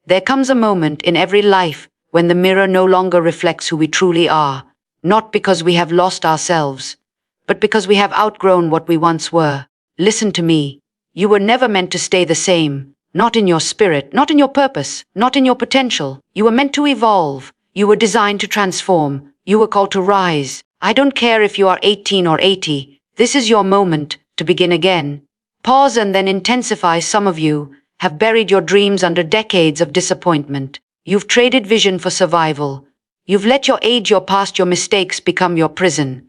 There comes a moment in every life when the mirror no longer reflects who we truly are, not because we have lost ourselves, but because we have outgrown what we once were. Listen to me. You were never meant to stay the same, not in your spirit, not in your purpose, not in your potential. You were meant to evolve. You were designed to transform. You were called to rise. I don't care if you are 18 or 80. This is your moment to begin again. Pause and then intensify. Some of you have buried your dreams under decades of disappointment. You've traded vision for survival. You've let your age, your past, your mistakes become your prison.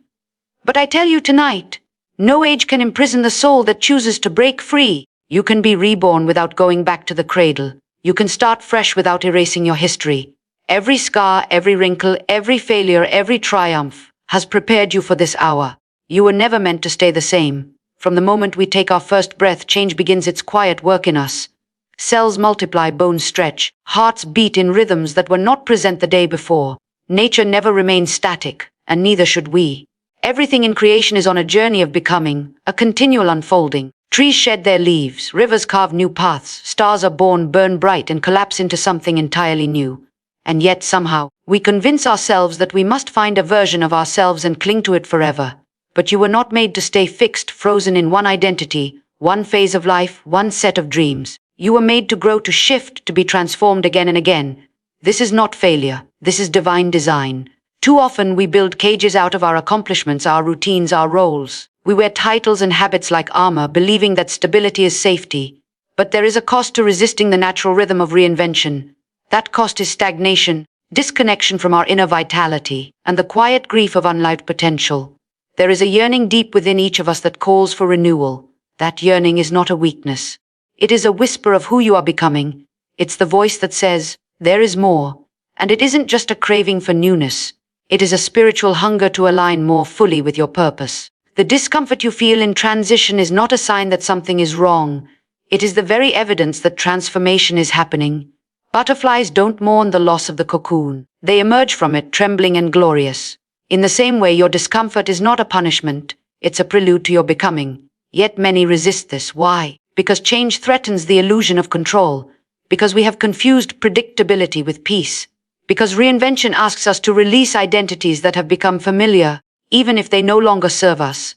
But I tell you tonight, no age can imprison the soul that chooses to break free. You can be reborn without going back to the cradle. You can start fresh without erasing your history. Every scar, every wrinkle, every failure, every triumph has prepared you for this hour. You were never meant to stay the same. From the moment we take our first breath, change begins its quiet work in us. Cells multiply, bones stretch, hearts beat in rhythms that were not present the day before. Nature never remains static, and neither should we. Everything in creation is on a journey of becoming, a continual unfolding. Trees shed their leaves, rivers carve new paths, stars are born, burn bright, and collapse into something entirely new. And yet somehow, we convince ourselves that we must find a version of ourselves and cling to it forever. But you were not made to stay fixed, frozen in one identity, one phase of life, one set of dreams. You were made to grow, to shift, to be transformed again and again. This is not failure. This is divine design. Too often we build cages out of our accomplishments, our routines, our roles. We wear titles and habits like armor, believing that stability is safety. But there is a cost to resisting the natural rhythm of reinvention. That cost is stagnation, disconnection from our inner vitality, and the quiet grief of unlived potential. There is a yearning deep within each of us that calls for renewal. That yearning is not a weakness. It is a whisper of who you are becoming. It's the voice that says, there is more. And it isn't just a craving for newness. It is a spiritual hunger to align more fully with your purpose. The discomfort you feel in transition is not a sign that something is wrong. It is the very evidence that transformation is happening. Butterflies don't mourn the loss of the cocoon. They emerge from it trembling and glorious. In the same way, your discomfort is not a punishment. It's a prelude to your becoming. Yet many resist this. Why? Because change threatens the illusion of control. Because we have confused predictability with peace. Because reinvention asks us to release identities that have become familiar, even if they no longer serve us.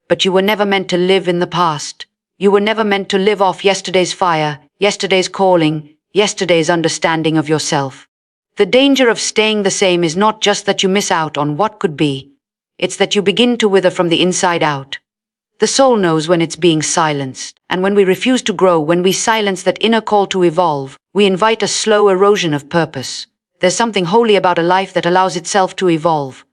But you were never meant to live in the past. You were never meant to live off yesterday's fire, yesterday's calling, yesterday's understanding of yourself. The danger of staying the same is not just that you miss out on what could be. It's that you begin to wither from the inside out. The soul knows when it's being silenced, and when we refuse to grow, when we silence that inner call to evolve, we invite a slow erosion of purpose. There's something holy about a life that allows itself to evolve.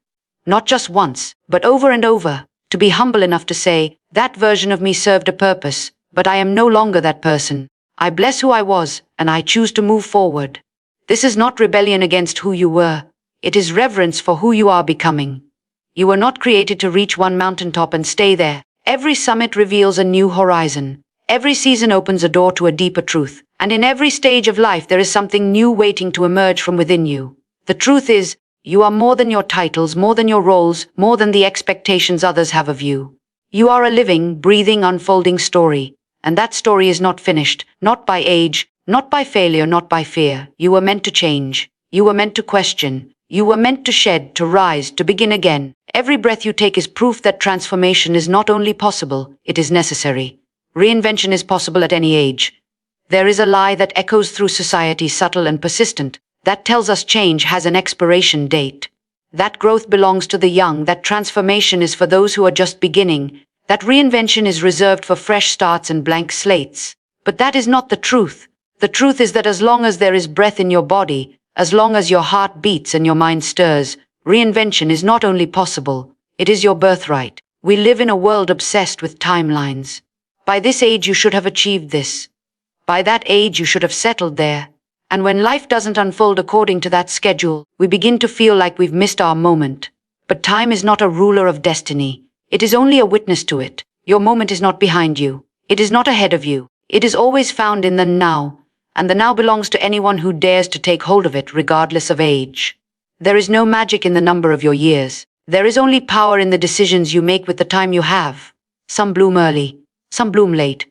Not just once, but over and over, to be humble enough to say, that version of me served a purpose, but I am no longer that person. I bless who I was, and I choose to move forward. This is not rebellion against who you were. It is reverence for who you are becoming. You were not created to reach one mountaintop and stay there. Every summit reveals a new horizon. Every season opens a door to a deeper truth. And in every stage of life there is something new waiting to emerge from within you. The truth is, you are more than your titles, more than your roles, more than the expectations others have of you. You are a living, breathing, unfolding story. And that story is not finished, not by age, not by failure, not by fear. You were meant to change. You were meant to question. You were meant to shed, to rise, to begin again. Every breath you take is proof that transformation is not only possible, it is necessary. Reinvention is possible at any age. There is a lie that echoes through society, subtle and persistent, that tells us change has an expiration date. That growth belongs to the young, that transformation is for those who are just beginning, that reinvention is reserved for fresh starts and blank slates. But that is not the truth. The truth is that as long as there is breath in your body, as long as your heart beats and your mind stirs, reinvention is not only possible, it is your birthright. We live in a world obsessed with timelines. By this age you should have achieved this. By that age you should have settled there. And when life doesn't unfold according to that schedule, we begin to feel like we've missed our moment. But time is not a ruler of destiny. It is only a witness to it. Your moment is not behind you. It is not ahead of you. It is always found in the now. And the now belongs to anyone who dares to take hold of it regardless of age. There is no magic in the number of your years. There is only power in the decisions you make with the time you have. Some bloom early. Some bloom late.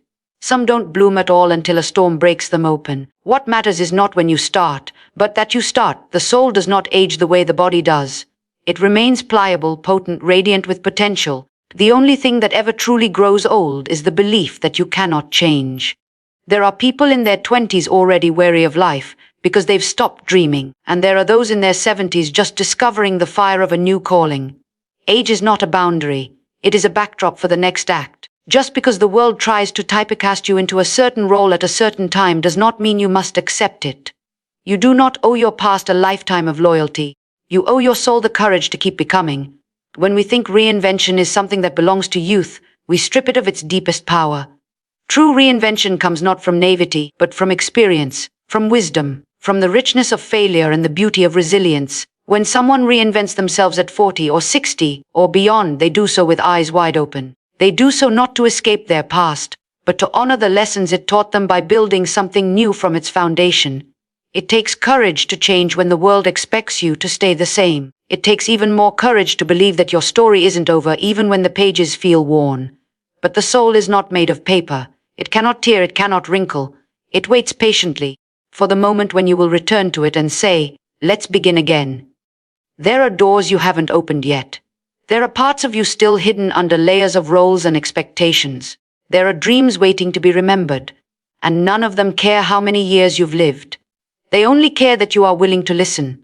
Some don't bloom at all until a storm breaks them open. What matters is not when you start, but that you start. The soul does not age the way the body does. It remains pliable, potent, radiant with potential. The only thing that ever truly grows old is the belief that you cannot change. There are people in their 20s already weary of life because they've stopped dreaming, and there are those in their 70s just discovering the fire of a new calling. Age is not a boundary. It is a backdrop for the next act. Just because the world tries to typecast you into a certain role at a certain time does not mean you must accept it. You do not owe your past a lifetime of loyalty. You owe your soul the courage to keep becoming. When we think reinvention is something that belongs to youth, we strip it of its deepest power. True reinvention comes not from naivety, but from experience, from wisdom, from the richness of failure and the beauty of resilience. When someone reinvents themselves at 40 or 60 or beyond, they do so with eyes wide open. They do so not to escape their past, but to honor the lessons it taught them by building something new from its foundation. It takes courage to change when the world expects you to stay the same. It takes even more courage to believe that your story isn't over even when the pages feel worn. But the soul is not made of paper. It cannot tear, it cannot wrinkle. It waits patiently for the moment when you will return to it and say, "Let's begin again." There are doors you haven't opened yet. There are parts of you still hidden under layers of roles and expectations. There are dreams waiting to be remembered, and none of them care how many years you've lived. They only care that you are willing to listen.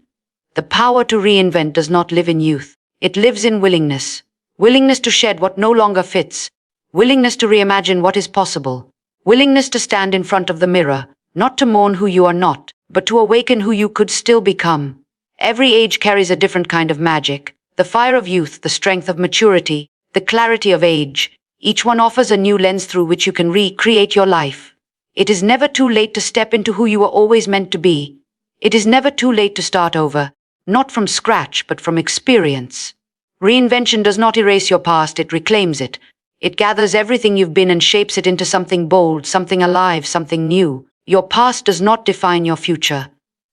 The power to reinvent does not live in youth. It lives in willingness. Willingness to shed what no longer fits. Willingness to reimagine what is possible. Willingness to stand in front of the mirror, not to mourn who you are not, but to awaken who you could still become. Every age carries a different kind of magic. The fire of youth, the strength of maturity, the clarity of age. Each one offers a new lens through which you can recreate your life. It is never too late to step into who you were always meant to be. It is never too late to start over, not from scratch, but from experience. Reinvention does not erase your past, it reclaims it. It gathers everything you've been and shapes it into something bold, something alive, something new. Your past does not define your future.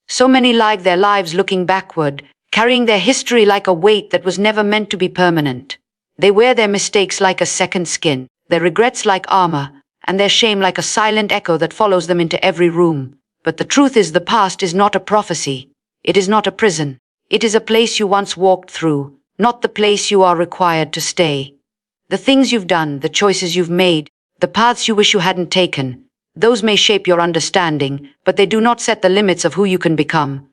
So many live their lives looking backward, carrying their history like a weight that was never meant to be permanent. They wear their mistakes like a second skin, their regrets like armor, and their shame like a silent echo that follows them into every room. But the truth is, the past is not a prophecy. It is not a prison. It is a place you once walked through, not the place you are required to stay. The things you've done, the choices you've made, the paths you wish you hadn't taken, those may shape your understanding, but they do not set the limits of who you can become.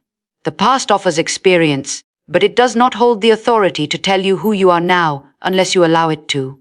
The past offers experience, but it does not hold the authority to tell you who you are now unless you allow it to.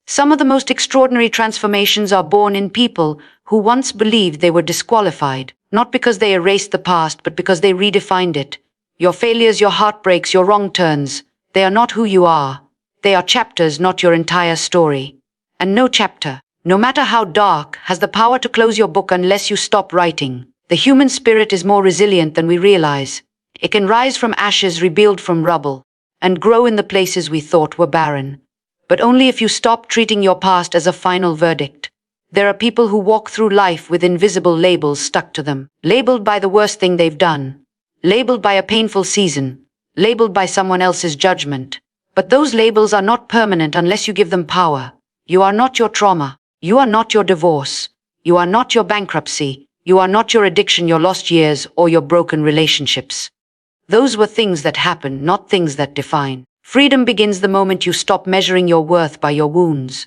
Some of the most extraordinary transformations are born in people who once believed they were disqualified, not because they erased the past, but because they redefined it. Your failures, your heartbreaks, your wrong turns, they are not who you are. They are chapters, not your entire story. And no chapter, no matter how dark, has the power to close your book unless you stop writing. The human spirit is more resilient than we realize. It can rise from ashes, rebuild from rubble, and grow in the places we thought were barren. But only if you stop treating your past as a final verdict. There are people who walk through life with invisible labels stuck to them, labeled by the worst thing they've done, labeled by a painful season, labeled by someone else's judgment. But those labels are not permanent unless you give them power. You are not your trauma. You are not your divorce. You are not your bankruptcy. You are not your addiction, your lost years, or your broken relationships. Those were things that happened, not things that define. Freedom begins the moment you stop measuring your worth by your wounds.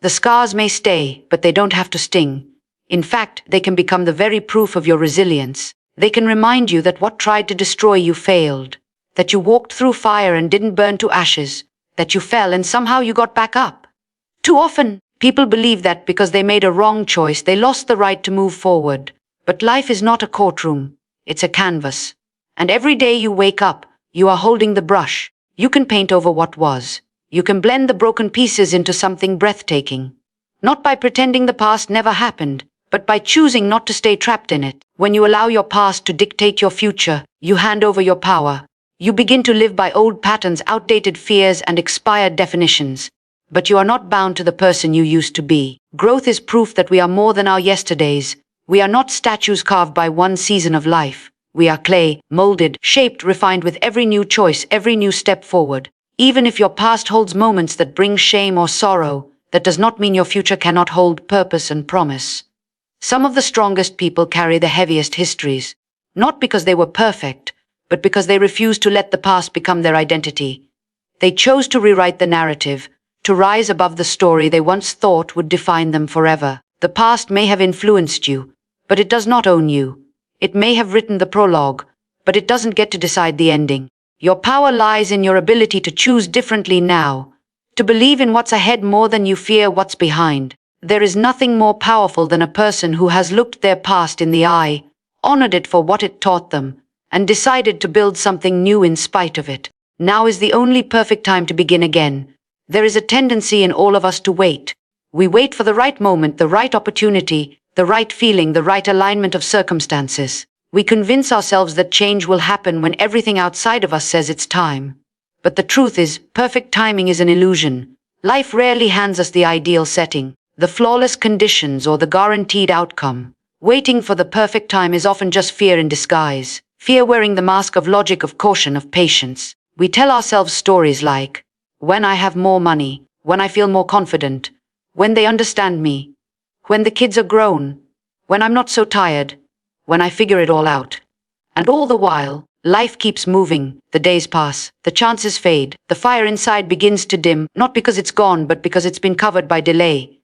The scars may stay, but they don't have to sting. In fact, they can become the very proof of your resilience. They can remind you that what tried to destroy you failed, that you walked through fire and didn't burn to ashes, that you fell and somehow you got back up. Too often, people believe that because they made a wrong choice, they lost the right to move forward. But life is not a courtroom, it's a canvas. And every day you wake up, you are holding the brush. You can paint over what was. You can blend the broken pieces into something breathtaking. Not by pretending the past never happened, but by choosing not to stay trapped in it. When you allow your past to dictate your future, you hand over your power. You begin to live by old patterns, outdated fears, and expired definitions. But you are not bound to the person you used to be. Growth is proof that we are more than our yesterdays. We are not statues carved by one season of life. We are clay, molded, shaped, refined with every new choice, every new step forward. Even if your past holds moments that bring shame or sorrow, that does not mean your future cannot hold purpose and promise. Some of the strongest people carry the heaviest histories, not because they were perfect, but because they refused to let the past become their identity. They chose to rewrite the narrative, to rise above the story they once thought would define them forever. The past may have influenced you, but it does not own you. It may have written the prologue, but it doesn't get to decide the ending. Your power lies in your ability to choose differently now, to believe in what's ahead more than you fear what's behind. There is nothing more powerful than a person who has looked their past in the eye, honored it for what it taught them, and decided to build something new in spite of it. Now is the only perfect time to begin again. There is a tendency in all of us to wait. We wait for the right moment, the right opportunity, the right feeling, the right alignment of circumstances. We convince ourselves that change will happen when everything outside of us says it's time. But the truth is, perfect timing is an illusion. Life rarely hands us the ideal setting, the flawless conditions, or the guaranteed outcome. Waiting for the perfect time is often just fear in disguise. Fear wearing the mask of logic, of caution, of patience. We tell ourselves stories like, when I have more money, when I feel more confident, when they understand me, when the kids are grown, when I'm not so tired, when I figure it all out. And all the while, life keeps moving, the days pass, the chances fade, the fire inside begins to dim, not because it's gone, but because it's been covered by delay.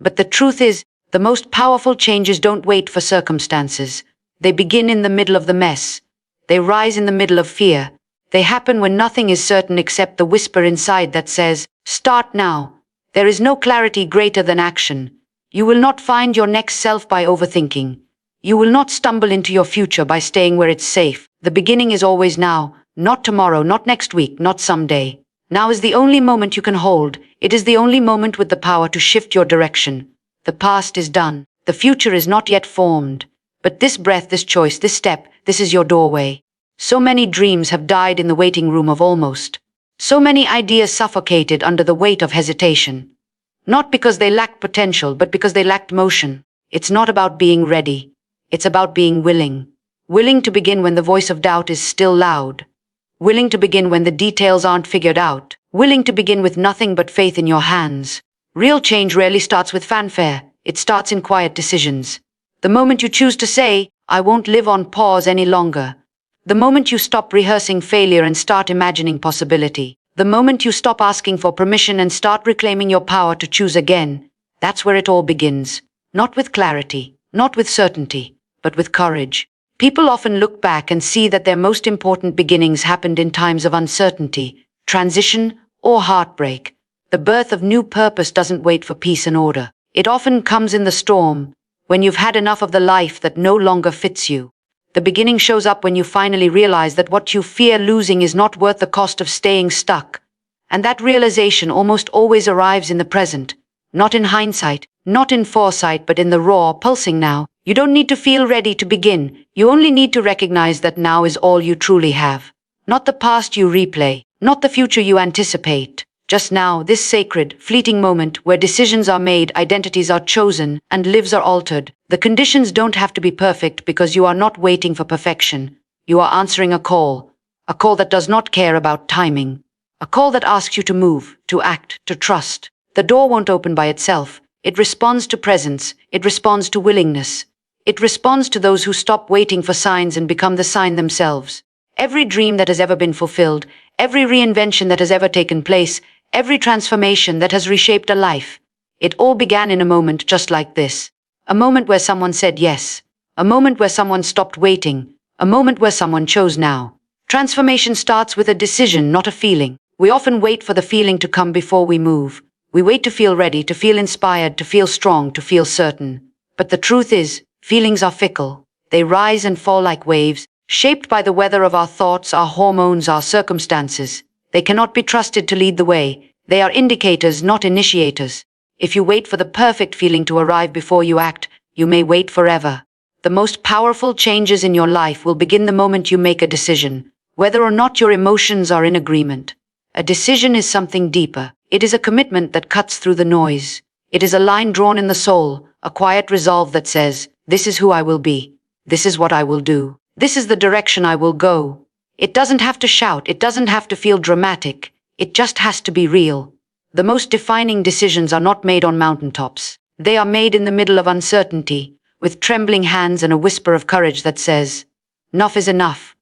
But the truth is, the most powerful changes don't wait for circumstances. They begin in the middle of the mess. They rise in the middle of fear. They happen when nothing is certain except the whisper inside that says, start now. There is no clarity greater than action. You will not find your next self by overthinking. You will not stumble into your future by staying where it's safe. The beginning is always now, not tomorrow, not next week, not someday. Now is the only moment you can hold. It is the only moment with the power to shift your direction. The past is done. The future is not yet formed. But this breath, this choice, this step, this is your doorway. So many dreams have died in the waiting room of almost. So many ideas suffocated under the weight of hesitation. Not because they lacked potential, but because they lacked motion. It's not about being ready. It's about being willing. Willing to begin when the voice of doubt is still loud. Willing to begin when the details aren't figured out. Willing to begin with nothing but faith in your hands. Real change rarely starts with fanfare. It starts in quiet decisions. The moment you choose to say, I won't live on pause any longer. The moment you stop rehearsing failure and start imagining possibility. The moment you stop asking for permission and start reclaiming your power to choose again. That's where it all begins. Not with clarity, not with certainty, but with courage. People often look back and see that their most important beginnings happened in times of uncertainty, transition, or heartbreak. The birth of new purpose doesn't wait for peace and order. It often comes in the storm, when you've had enough of the life that no longer fits you. The beginning shows up when you finally realize that what you fear losing is not worth the cost of staying stuck. And that realization almost always arrives in the present, not in hindsight, not in foresight, but in the raw, pulsing now. You don't need to feel ready to begin. You only need to recognize that now is all you truly have. Not the past you replay, not the future you anticipate. Just now, this sacred, fleeting moment where decisions are made, identities are chosen, and lives are altered. The conditions don't have to be perfect because you are not waiting for perfection. You are answering a call that does not care about timing, a call that asks you to move, to act, to trust. The door won't open by itself. It responds to presence. It responds to willingness. It responds to those who stop waiting for signs and become the sign themselves. Every dream that has ever been fulfilled, every reinvention that has ever taken place, every transformation that has reshaped a life, it all began in a moment just like this. A moment where someone said yes. A moment where someone stopped waiting. A moment where someone chose now. Transformation starts with a decision, not a feeling. We often wait for the feeling to come before we move. We wait to feel ready, to feel inspired, to feel strong, to feel certain. But the truth is, feelings are fickle. They rise and fall like waves, shaped by the weather of our thoughts, our hormones, our circumstances. They cannot be trusted to lead the way. They are indicators, not initiators. If you wait for the perfect feeling to arrive before you act, you may wait forever. The most powerful changes in your life will begin the moment you make a decision, whether or not your emotions are in agreement. A decision is something deeper. It is a commitment that cuts through the noise. It is a line drawn in the soul, a quiet resolve that says, this is who I will be. This is what I will do. This is the direction I will go. It doesn't have to shout. It doesn't have to feel dramatic. It just has to be real. The most defining decisions are not made on mountaintops. They are made in the middle of uncertainty, with trembling hands and a whisper of courage that says, "Enough is enough."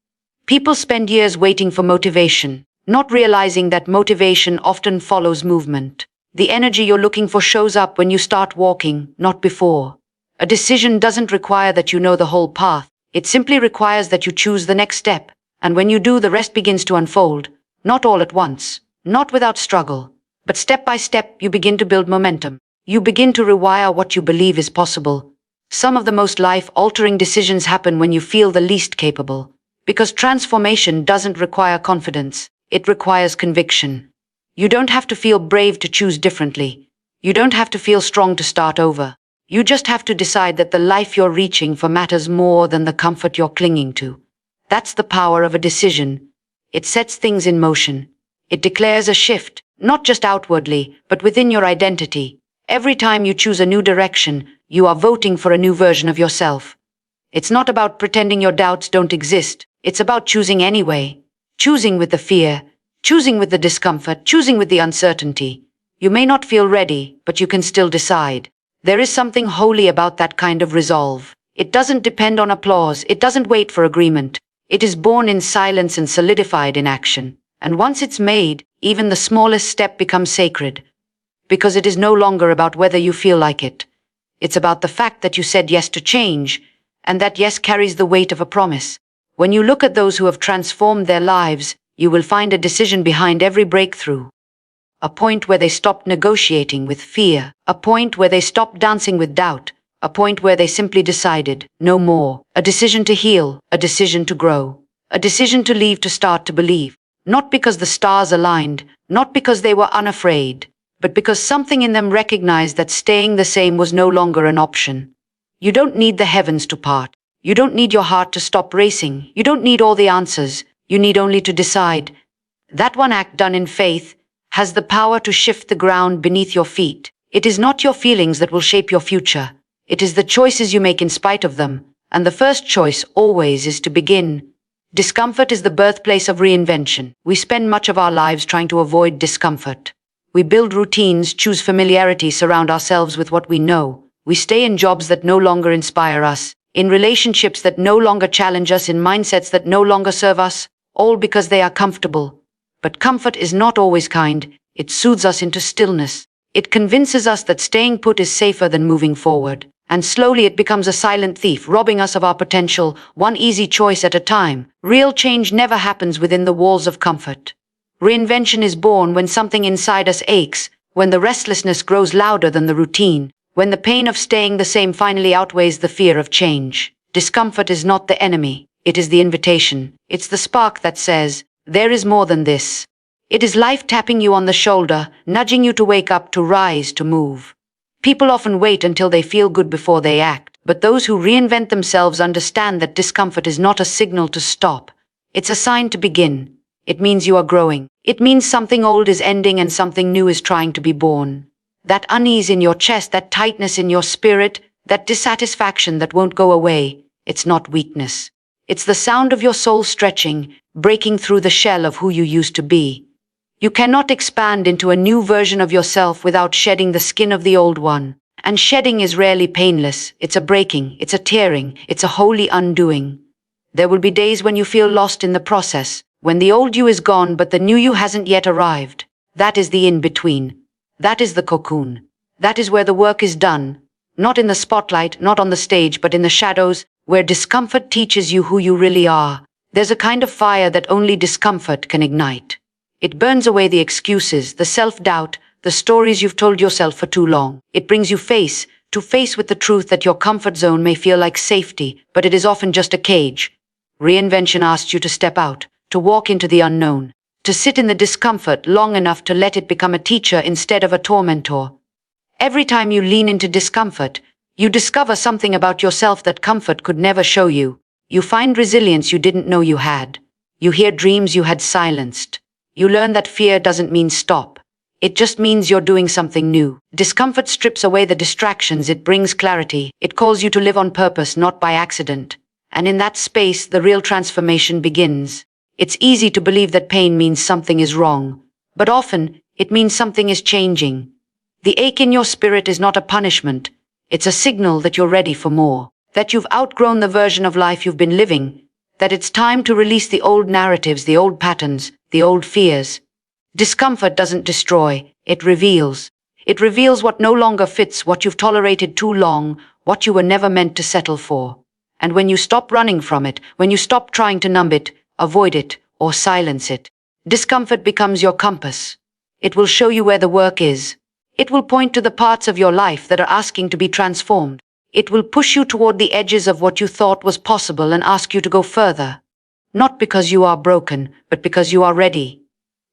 People spend years waiting for motivation, not realizing that motivation often follows movement. The energy you're looking for shows up when you start walking, not before. A decision doesn't require that you know the whole path. It simply requires that you choose the next step. And when you do, the rest begins to unfold. Not all at once, not without struggle, but step by step you begin to build momentum. You begin to rewire what you believe is possible. Some of the most life-altering decisions happen when you feel the least capable. Because transformation doesn't require confidence, it requires conviction. You don't have to feel brave to choose differently. You don't have to feel strong to start over. You just have to decide that the life you're reaching for matters more than the comfort you're clinging to. That's the power of a decision. It sets things in motion. It declares a shift, not just outwardly, but within your identity. Every time you choose a new direction, you are voting for a new version of yourself. It's not about pretending your doubts don't exist. It's about choosing anyway. Choosing with the fear, choosing with the discomfort, choosing with the uncertainty. You may not feel ready, but you can still decide. There is something holy about that kind of resolve. It doesn't depend on applause. It doesn't wait for agreement. It is born in silence and solidified in action. And once it's made, even the smallest step becomes sacred. Because it is no longer about whether you feel like it. It's about the fact that you said yes to change, and that yes carries the weight of a promise. When you look at those who have transformed their lives, you will find a decision behind every breakthrough. A point where they stopped negotiating with fear. A point where they stopped dancing with doubt. A point where they simply decided, no more. A decision to heal. A decision to grow. A decision to leave to start to believe. Not because the stars aligned, not because they were unafraid, but because something in them recognized that staying the same was no longer an option. You don't need the heavens to part. You don't need your heart to stop racing. You don't need all the answers. You need only to decide. That one act done in faith has the power to shift the ground beneath your feet. It is not your feelings that will shape your future. It is the choices you make in spite of them. And the first choice always is to begin. Discomfort is the birthplace of reinvention. We spend much of our lives trying to avoid discomfort. We build routines, choose familiarity, surround ourselves with what we know. We stay in jobs that no longer inspire us, in relationships that no longer challenge us, in mindsets that no longer serve us, all because they are comfortable. But comfort is not always kind. It soothes us into stillness. It convinces us that staying put is safer than moving forward. And slowly it becomes a silent thief, robbing us of our potential, one easy choice at a time. Real change never happens within the walls of comfort. Reinvention is born when something inside us aches, when the restlessness grows louder than the routine, when the pain of staying the same finally outweighs the fear of change. Discomfort is not the enemy. It is the invitation. It's the spark that says, there is more than this. It is life tapping you on the shoulder, nudging you to wake up, to rise, to move. People often wait until they feel good before they act, but those who reinvent themselves understand that discomfort is not a signal to stop. It's a sign to begin. It means you are growing. It means something old is ending and something new is trying to be born. That unease in your chest, that tightness in your spirit, that dissatisfaction that won't go away, it's not weakness. It's the sound of your soul stretching, breaking through the shell of who you used to be. You cannot expand into a new version of yourself without shedding the skin of the old one. And shedding is rarely painless. It's a breaking, it's a tearing, it's a holy undoing. There will be days when you feel lost in the process, when the old you is gone but the new you hasn't yet arrived. That is the in-between. That is the cocoon. That is where the work is done. Not in the spotlight, not on the stage, but in the shadows, where discomfort teaches you who you really are. There's a kind of fire that only discomfort can ignite. It burns away the excuses, the self-doubt, the stories you've told yourself for too long. It brings you face to face with the truth that your comfort zone may feel like safety, but it is often just a cage. Reinvention asks you to step out, to walk into the unknown, to sit in the discomfort long enough to let it become a teacher instead of a tormentor. Every time you lean into discomfort, you discover something about yourself that comfort could never show you. You find resilience you didn't know you had. You hear dreams you had silenced. You learn that fear doesn't mean stop. It just means you're doing something new. Discomfort strips away the distractions. It brings clarity. It calls you to live on purpose, not by accident. And in that space, the real transformation begins. It's easy to believe that pain means something is wrong, but often it means something is changing. The ache in your spirit is not a punishment. It's a signal that you're ready for more, that you've outgrown the version of life you've been living, that it's time to release the old narratives, the old patterns, the old fears. Discomfort doesn't destroy, it reveals. It reveals what no longer fits, what you've tolerated too long, what you were never meant to settle for. And when you stop running from it, when you stop trying to numb it, avoid it, or silence it, discomfort becomes your compass. It will show you where the work is. It will point to the parts of your life that are asking to be transformed. It will push you toward the edges of what you thought was possible and ask you to go further. Not because you are broken, but because you are ready.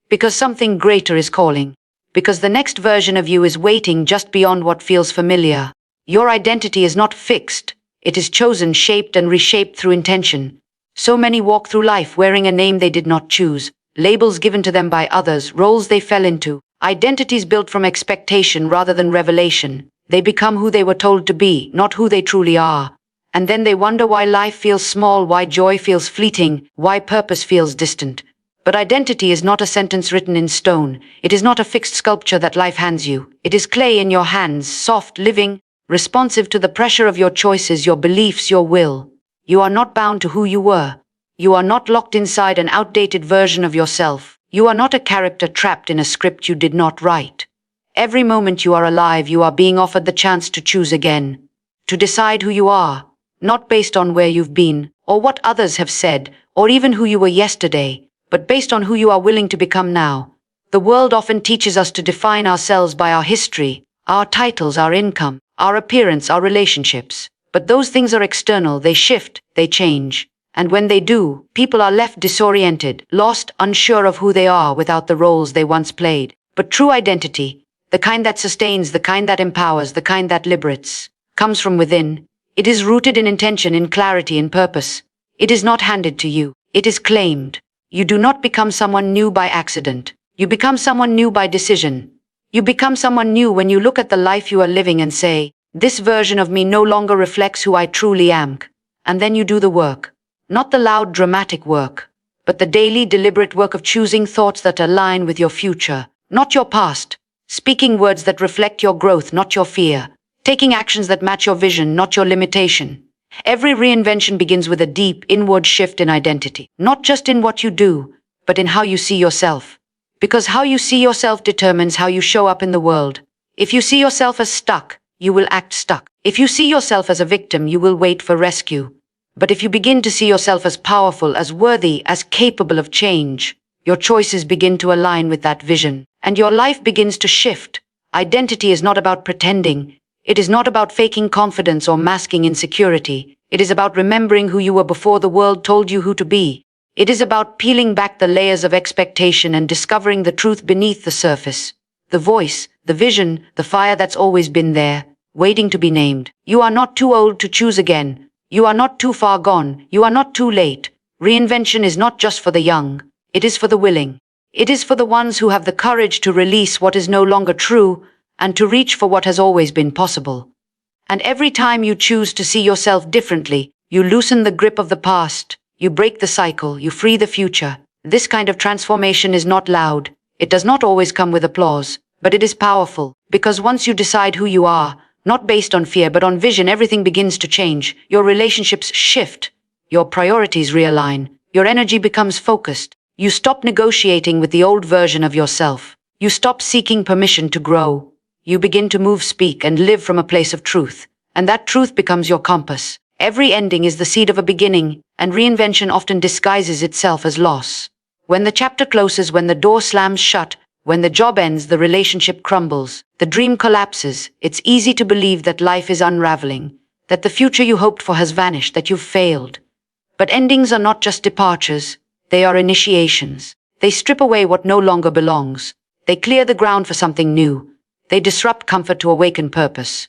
Because something greater is calling. Because the next version of you is waiting just beyond what feels familiar. Your identity is not fixed. It is chosen, shaped, and reshaped through intention. So many walk through life wearing a name they did not choose, labels given to them by others, roles they fell into, identities built from expectation rather than revelation. They become who they were told to be, not who they truly are. And then they wonder why life feels small, why joy feels fleeting, why purpose feels distant. But identity is not a sentence written in stone. It is not a fixed sculpture that life hands you. It is clay in your hands, soft, living, responsive to the pressure of your choices, your beliefs, your will. You are not bound to who you were. You are not locked inside an outdated version of yourself. You are not a character trapped in a script you did not write. Every moment you are alive, you are being offered the chance to choose again. To decide who you are, not based on where you've been, or what others have said, or even who you were yesterday, but based on who you are willing to become now. The world often teaches us to define ourselves by our history, our titles, our income, our appearance, our relationships. But those things are external, they shift, they change. And when they do, people are left disoriented, lost, unsure of who they are without the roles they once played. But true identity, the kind that sustains, the kind that empowers, the kind that liberates, comes from within. It is rooted in intention, in clarity, in purpose. It is not handed to you. It is claimed. You do not become someone new by accident. You become someone new by decision. You become someone new when you look at the life you are living and say, this version of me no longer reflects who I truly am. And then you do the work. Not the loud, dramatic work, but the daily, deliberate work of choosing thoughts that align with your future, not your past. Speaking words that reflect your growth, not your fear. Taking actions that match your vision, not your limitation. Every reinvention begins with a deep, inward shift in identity. Not just in what you do, but in how you see yourself. Because how you see yourself determines how you show up in the world. If you see yourself as stuck, you will act stuck. If you see yourself as a victim, you will wait for rescue. But if you begin to see yourself as powerful, as worthy, as capable of change, your choices begin to align with that vision, and your life begins to shift. Identity is not about pretending. It is not about faking confidence or masking insecurity. It is about remembering who you were before the world told you who to be. It is about peeling back the layers of expectation and discovering the truth beneath the surface. The voice, the vision, the fire that's always been there, waiting to be named. You are not too old to choose again. You are not too far gone. You are not too late. Reinvention is not just for the young. It is for the willing. It is for the ones who have the courage to release what is no longer true and to reach for what has always been possible. And every time you choose to see yourself differently, you loosen the grip of the past, you break the cycle, you free the future. This kind of transformation is not loud. It does not always come with applause, but it is powerful, because once you decide who you are, not based on fear but on vision, everything begins to change. Your relationships shift, your priorities realign, your energy becomes focused. You stop negotiating with the old version of yourself. You stop seeking permission to grow. You begin to move, speak, and live from a place of truth. And that truth becomes your compass. Every ending is the seed of a beginning, and reinvention often disguises itself as loss. When the chapter closes, when the door slams shut, when the job ends, the relationship crumbles, the dream collapses, it's easy to believe that life is unraveling, that the future you hoped for has vanished, that you've failed. But endings are not just departures. They are initiations. They strip away what no longer belongs. They clear the ground for something new. They disrupt comfort to awaken purpose.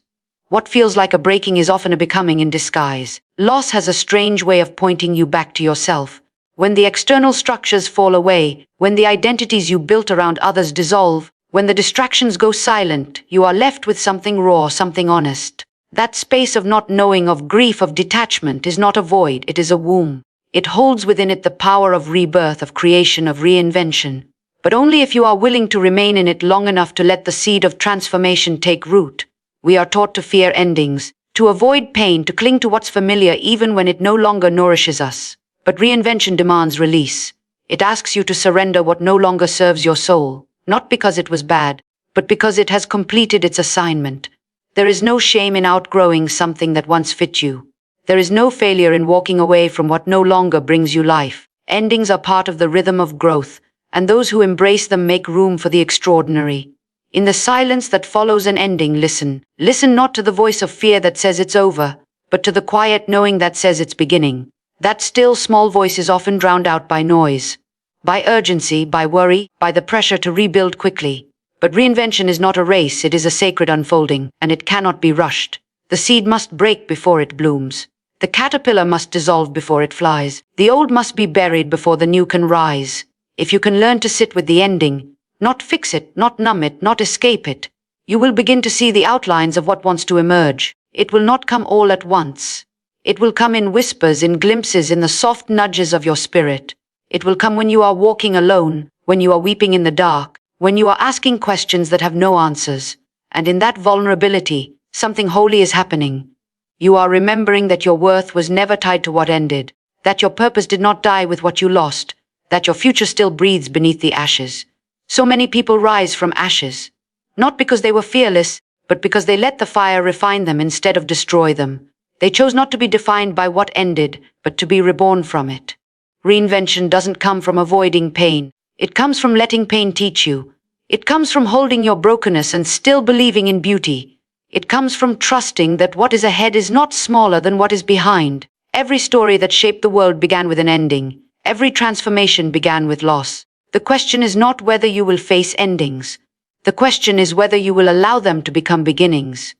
What feels like a breaking is often a becoming in disguise. Loss has a strange way of pointing you back to yourself. When the external structures fall away, when the identities you built around others dissolve, when the distractions go silent, you are left with something raw, something honest. That space of not knowing, of grief, of detachment is not a void, it is a womb. It holds within it the power of rebirth, of creation, of reinvention. But only if you are willing to remain in it long enough to let the seed of transformation take root. We are taught to fear endings, to avoid pain, to cling to what's familiar even when it no longer nourishes us. But reinvention demands release. It asks you to surrender what no longer serves your soul, not because it was bad, but because it has completed its assignment. There is no shame in outgrowing something that once fit you. There is no failure in walking away from what no longer brings you life. Endings are part of the rhythm of growth, and those who embrace them make room for the extraordinary. In the silence that follows an ending, listen. Listen not to the voice of fear that says it's over, but to the quiet knowing that says it's beginning. That still small voice is often drowned out by noise, by urgency, by worry, by the pressure to rebuild quickly. But reinvention is not a race, it is a sacred unfolding, and it cannot be rushed. The seed must break before it blooms. The caterpillar must dissolve before it flies. The old must be buried before the new can rise. If you can learn to sit with the ending, not fix it, not numb it, not escape it, you will begin to see the outlines of what wants to emerge. It will not come all at once. It will come in whispers, in glimpses, in the soft nudges of your spirit. It will come when you are walking alone, when you are weeping in the dark, when you are asking questions that have no answers. And in that vulnerability, something holy is happening. You are remembering that your worth was never tied to what ended, that your purpose did not die with what you lost, that your future still breathes beneath the ashes. So many people rise from ashes, not because they were fearless, but because they let the fire refine them instead of destroy them. They chose not to be defined by what ended, but to be reborn from it. Reinvention doesn't come from avoiding pain. It comes from letting pain teach you. It comes from holding your brokenness and still believing in beauty. It comes from trusting that what is ahead is not smaller than what is behind. Every story that shaped the world began with an ending. Every transformation began with loss. The question is not whether you will face endings. The question is whether you will allow them to become beginnings.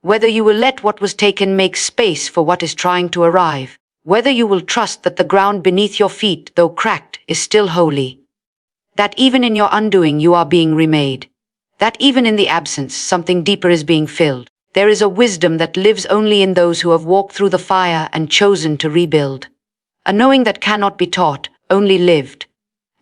Whether you will let what was taken make space for what is trying to arrive. Whether you will trust that the ground beneath your feet, though cracked, is still holy. That even in your undoing you are being remade. That even in the absence, something deeper is being filled. There is a wisdom that lives only in those who have walked through the fire and chosen to rebuild. A knowing that cannot be taught, only lived.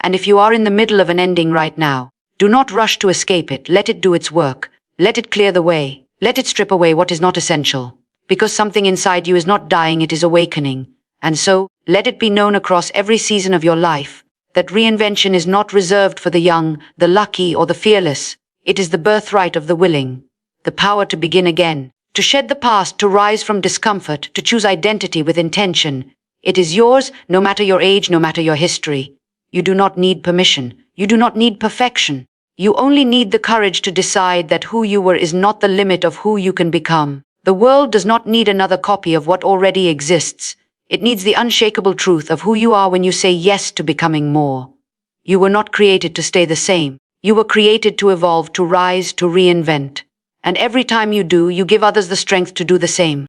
And if you are in the middle of an ending right now, do not rush to escape it. Let it do its work. Let it clear the way. Let it strip away what is not essential. Because something inside you is not dying, it is awakening. And so, let it be known across every season of your life that reinvention is not reserved for the young, the lucky, or the fearless. It is the birthright of the willing. The power to begin again, to shed the past, to rise from discomfort, to choose identity with intention. It is yours, no matter your age, no matter your history. You do not need permission. You do not need perfection. You only need the courage to decide that who you were is not the limit of who you can become. The world does not need another copy of what already exists. It needs the unshakable truth of who you are when you say yes to becoming more. You were not created to stay the same. You were created to evolve, to rise, to reinvent. And every time you do, you give others the strength to do the same.